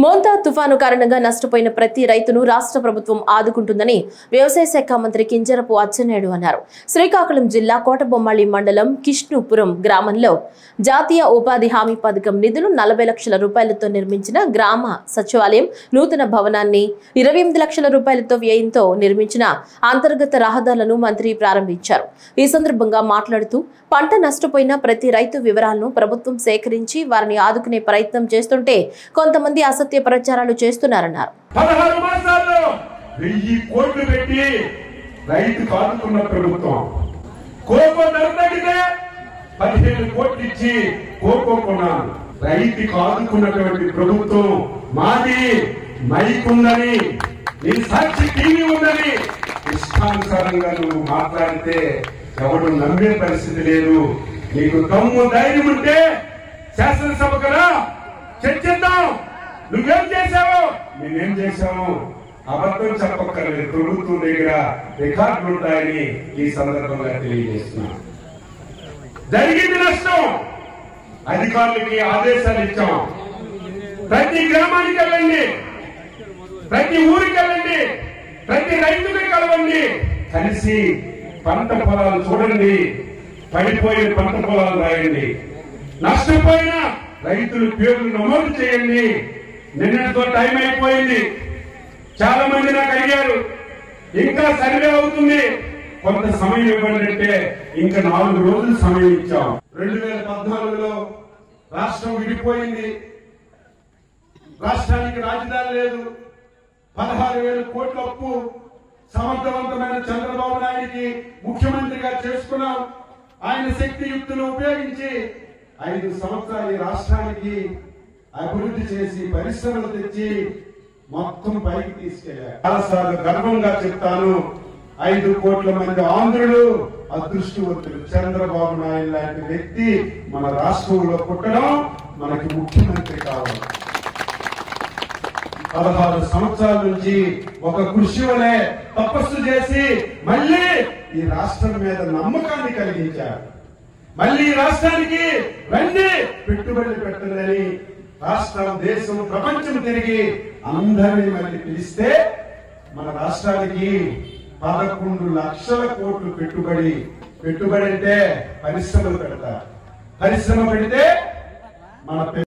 మోంతా తుఫాను కారణంగా నష్టపోయిన ప్రతి రైతును రాష్ట్ర ప్రభుత్వం ఆదుకుంటుందని వ్యవసాయ శాఖ మంత్రి కింజరపు అచ్చెన్నాయుడు అన్నారు. శ్రీకాకుళం జిల్లా కోటబొమ్మాళి మండలం కిష్ణుపురం గ్రామంలో జాతీయ ఉపాధి హామీ పథకం నిధులు 40 లక్షల రూపాయలతో నిర్మించిన గ్రామ సచివాలయం నూతన భవనాన్ని 28 లక్షల రూపాయలతో వ్యయంతో నిర్మించిన అంతర్గత రహదారులను మంత్రి ప్రారంభించారు. ఈ సందర్భంగా మాట్లాడుతూ పంట నష్టపోయిన ప్రతి రైతు వివరాలను ప్రభుత్వం సేకరించి వారిని ఆదుకునే ప్రయత్నం చేస్తుంటే కొంతమంది అసత్య ప్రచారాలు చేస్తున్నారన్నారు. 16 మాసాల్లో 1000 కోట్లు పెట్టి రైతు కాదుకున్న ప్రభుత్వం కోకో ధర తగ్గితే 15 కోట్లు ఇచ్చి కోకో కొన్నాను. రైతు కాదుకున్నటువంటి ప్రభుత్వం మాది. మైక్ ఉందని, నీ సాక్షి టీవీ ఉందని ఇష్టానుసారంగా నువ్వు మాట్లాడితే ఎవరు నమ్మే పరిస్థితి లేదు. నీకు దమ్ము ధైర్యం ఉంటే శాసనసభకు రా, చర్చిద్దాం. నువ్వేం చేశావు, నేనేం చేశావు అబద్ధం చెప్పక్కర్లేదు. ప్రభుత్వం దగ్గర రికార్డులు ఉంటాయని ఈ సందర్భంగా తెలియజేస్తున్నాం. జరిగింది నష్టం, అధికారులకి ఆదేశాలు ఇచ్చాం. ప్రతి గ్రామానికి వెళ్ళండి, ప్రతి ఊరికి వెళ్ళండి, ప్రతి రైతుకి కలవండి, కలిసి పంట పొలాలు చూడండి, పడిపోయిన పంట పొలాలు రాయండి, నష్టపోయిన రైతుల పేర్లు నమోదు చేయండి. నిన్నటితో టైం అయిపోయింది. చాలా మంది నాకు అడిగారు, ఇంకా సర్వే అవుతుంది, కొంత సమయం ఇవ్వండి అంటే ఇంకా 4 రోజులు సమయం ఇచ్చాం. 2014లో రాష్ట్రం విడిపోయింది. రాష్ట్రానికి రాజధాని లేదు. 16,000 కోట్ల అప్పు సమర్థవంతమైన చంద్రబాబు నాయుడికి ముఖ్యమంత్రిగా చేసుకున్నాం. ఆయన శక్తియుక్తులు ఉపయోగించి 5 సంవత్సరాలు ఈ రాష్ట్రానికి అభివృద్ధి చేసి పరిశ్రమలు తెచ్చి మొత్తం పైకి తీసుకెళ్లారు. చాలాసార్లు గర్వంగా చెప్తాను, 5 కోట్ల మంది ఆంధ్రులు అదృష్టవంతులు. చంద్రబాబు నాయుడు లాంటి వ్యక్తి మన రాష్ట్రంలో పుట్టడం, మనకి ముఖ్యమంత్రి కావడం. 16 సంవత్సరాల నుంచి ఒక కృషి వలె తపస్సు చేసి మళ్ళీ ఈ రాష్ట్రం మీద నమ్మకాన్ని కలిగించారు. మళ్ళీ రాష్ట్రానికి రండి, పెట్టుబడులు పెట్టండి. రాష్ట్రం, దేశం, ప్రపంచం తిరిగి అందరినీ మళ్ళీ పిలిస్తే మన రాష్ట్రానికి 11 లక్షల కోట్లు పెట్టుబడి అంటే పరిశ్రమలు పెడతారు. పరిశ్రమ పెడితే మన